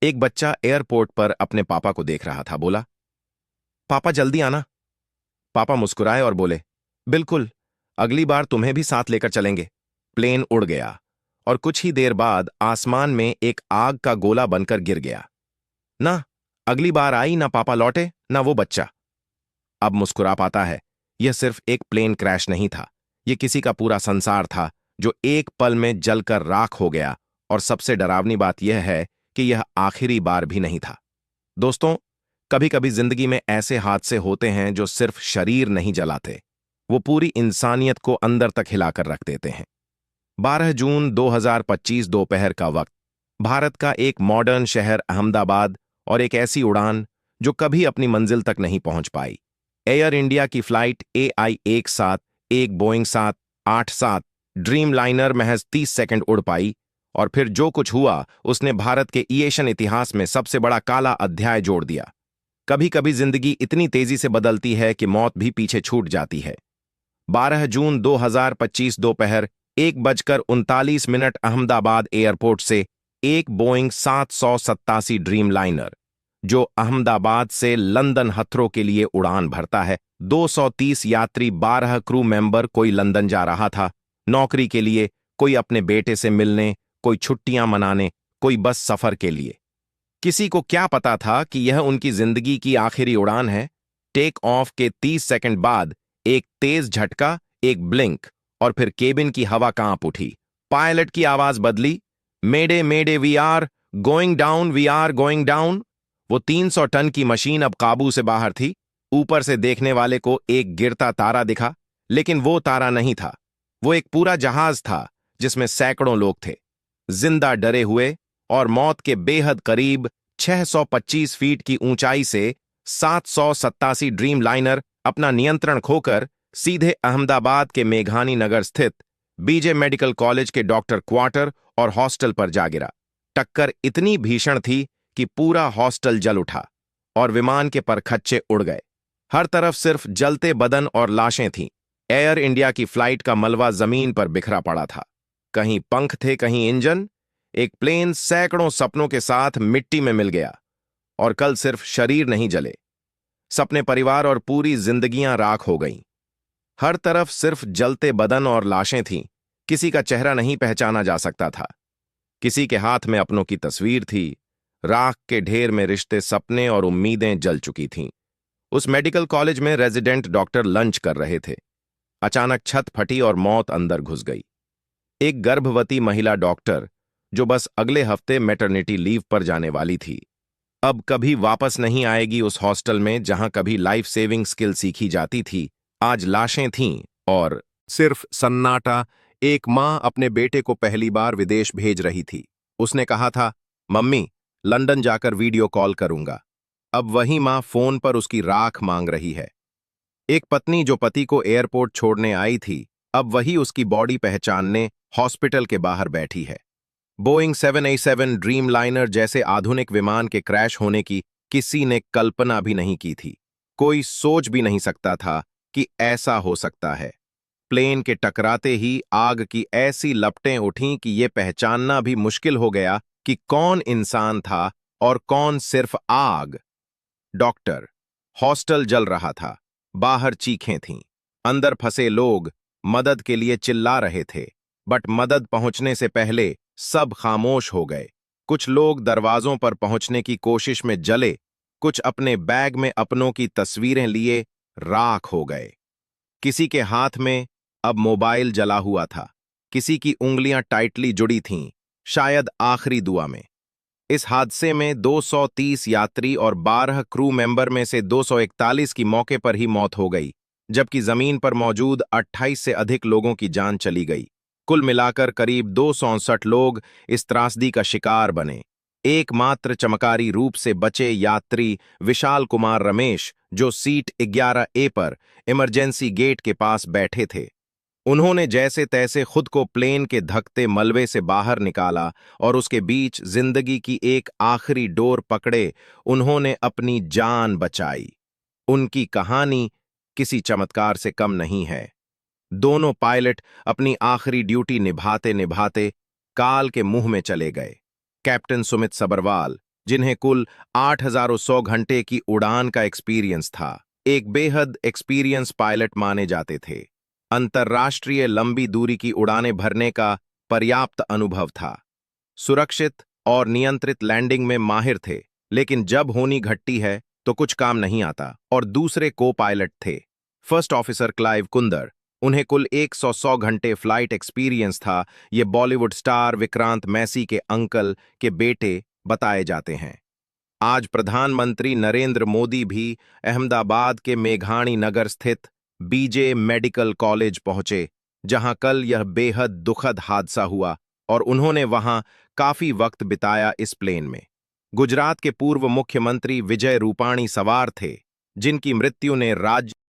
एक बच्चा एयरपोर्ट पर अपने पापा को देख रहा था। बोला, पापा जल्दी आना। पापा मुस्कुराए और बोले, बिल्कुल, अगली बार तुम्हें भी साथ लेकर चलेंगे। प्लेन उड़ गया और कुछ ही देर बाद आसमान में एक आग का गोला बनकर गिर गया। ना अगली बार आई, ना पापा लौटे, ना वो बच्चा। अब मुस्कुरा पाता है। यह सिर्फ एक प्लेन क्रैश नहीं था, यह किसी का पूरा संसार था जो एक पल में जलकर राख हो गया। और सबसे डरावनी बात यह है कि यह आखिरी बार भी नहीं था। दोस्तों, कभी कभी जिंदगी में ऐसे हादसे होते हैं जो सिर्फ शरीर नहीं जलाते, वो पूरी इंसानियत को अंदर तक हिलाकर रख देते हैं। 12 जून 2025 दोपहर का वक्त, भारत का एक मॉडर्न शहर अहमदाबाद, और एक ऐसी उड़ान जो कभी अपनी मंजिल तक नहीं पहुंच पाई। एयर इंडिया की फ्लाइट AI-17, एक बोइंग 787 ड्रीम लाइनर महज 30 सेकंड उड़ पाई, और फिर जो कुछ हुआ उसने भारत के एविएशन इतिहास में सबसे बड़ा काला अध्याय जोड़ दिया। कभी कभी जिंदगी इतनी तेजी से बदलती है कि मौत भी पीछे छूट जाती है। 12 जून 2025 दोपहर 1:39 अहमदाबाद एयरपोर्ट से एक बोइंग 787 ड्रीम लाइनर, जो अहमदाबाद से लंदन हथरो के लिए उड़ान भरता है, 230 यात्री, 12 क्रू मेंबर, कोई लंदन जा रहा था नौकरी के लिए, कोई अपने बेटे से मिलने, कोई छुट्टियां मनाने, कोई बस सफर के लिए। किसी को क्या पता था कि यह उनकी जिंदगी की आखिरी उड़ान है। टेक ऑफ के 30 सेकंड बाद एक तेज झटका, एक ब्लिंक, और फिर केबिन की हवा कांप उठी। पायलट की आवाज बदली, mayday mayday, we are going down, we are going down. वो 300 टन की मशीन अब काबू से बाहर थी। ऊपर से देखने वाले को एक गिरता तारा दिखा, लेकिन वो तारा नहीं था, वो एक पूरा जहाज था जिसमें सैकड़ों लोग थे, जिंदा, डरे हुए और मौत के बेहद करीब। 625 फीट की ऊंचाई से 787 ड्रीम लाइनर अपना नियंत्रण खोकर सीधे अहमदाबाद के मेघानी नगर स्थित बीजे मेडिकल कॉलेज के डॉक्टर क्वार्टर और हॉस्टल पर जा गिरा। टक्कर इतनी भीषण थी कि पूरा हॉस्टल जल उठा और विमान के परखच्चे उड़ गए। हर तरफ सिर्फ जलते बदन और लाशें थीं। एयर इंडिया की फ्लाइट का मलबा जमीन पर बिखरा पड़ा था। कहीं पंख थे, कहीं इंजन। एक प्लेन सैकड़ों सपनों के साथ मिट्टी में मिल गया। और कल सिर्फ शरीर नहीं जले, सपने, परिवार और पूरी जिंदगियां राख हो गईं। हर तरफ सिर्फ जलते बदन और लाशें थीं। किसी का चेहरा नहीं पहचाना जा सकता था। किसी के हाथ में अपनों की तस्वीर थी। राख के ढेर में रिश्ते, सपने और उम्मीदें जल चुकी थीं। उस मेडिकल कॉलेज में रेजिडेंट डॉक्टर लंच कर रहे थे। अचानक छत फटी और मौत अंदर घुस गई। एक गर्भवती महिला डॉक्टर, जो बस अगले हफ्ते मैटरनिटी लीव पर जाने वाली थी, अब कभी वापस नहीं आएगी उस हॉस्टल में जहां कभी लाइफ सेविंग स्किल सीखी जाती थी। आज लाशें थीं और सिर्फ सन्नाटा। एक मां अपने बेटे को पहली बार विदेश भेज रही थी। उसने कहा था, मम्मी, लंदन जाकर वीडियो कॉल करूंगा। अब वही मां फोन पर उसकी राख मांग रही है। एक पत्नी जो पति को एयरपोर्ट छोड़ने आई थी, अब वही उसकी बॉडी पहचानने हॉस्पिटल के बाहर बैठी है। बोइंग 787 ड्रीम लाइनर जैसे आधुनिक विमान के क्रैश होने की किसी ने कल्पना भी नहीं की थी। कोई सोच भी नहीं सकता था कि ऐसा हो सकता है। प्लेन के टकराते ही आग की ऐसी लपटें उठीं कि यह पहचानना भी मुश्किल हो गया कि कौन इंसान था और कौन सिर्फ आग। डॉक्टर, हॉस्टल जल रहा था, बाहर चीखें थीं, अंदर फंसे लोग मदद के लिए चिल्ला रहे थे, बट मदद पहुंचने से पहले सब खामोश हो गए। कुछ लोग दरवाजों पर पहुंचने की कोशिश में जले, कुछ अपने बैग में अपनों की तस्वीरें लिए राख हो गए। किसी के हाथ में अब मोबाइल जला हुआ था, किसी की उंगलियां टाइटली जुड़ी थीं, शायद आखिरी दुआ में। इस हादसे में 230 यात्री और 12 क्रू मेंबर में से 241 की मौके पर ही मौत हो गई, जबकि जमीन पर मौजूद 28 से अधिक लोगों की जान चली गई। कुल मिलाकर करीब 269 लोग इस त्रासदी का शिकार बने। एकमात्र चमकारी रूप से बचे यात्री विशाल कुमार रमेश, जो सीट 11A पर इमरजेंसी गेट के पास बैठे थे। उन्होंने जैसे तैसे खुद को प्लेन के धकते मलबे से बाहर निकाला और उसके बीच जिंदगी की एक आखिरी डोर पकड़े उन्होंने अपनी जान बचाई। उनकी कहानी किसी चमत्कार से कम नहीं है। दोनों पायलट अपनी आखिरी ड्यूटी निभाते निभाते काल के मुंह में चले गए। कैप्टन सुमित सबरवाल, जिन्हें कुल 8,100 घंटे की उड़ान का एक्सपीरियंस था। एक बेहद एक्सपीरियंस पायलट माने जाते थे। अंतर्राष्ट्रीय लंबी दूरी की उड़ानें भरने का पर्याप्त अनुभव था। सुरक्षित और नियंत्रित लैंडिंग में माहिर थे, लेकिन जब होनी घटती है तो कुछ काम नहीं आता। और दूसरे को पायलट थे फर्स्ट ऑफिसर क्लाइव कुंदर। उन्हें कुल 100 घंटे फ्लाइट एक्सपीरियंस था। ये बॉलीवुड स्टार विक्रांत मैसी के अंकल के बेटे बताए जाते हैं। आज प्रधानमंत्री नरेंद्र मोदी भी अहमदाबाद के मेघाणी नगर स्थित बीजे मेडिकल कॉलेज पहुंचे, जहां कल यह बेहद दुखद हादसा हुआ और उन्होंने वहां काफी वक्त बिताया इस प्लेन में। गुजरात के पूर्व मुख्यमंत्री विजय रूपाणी सवार थे, जिनकी मृत्यु ने राज्य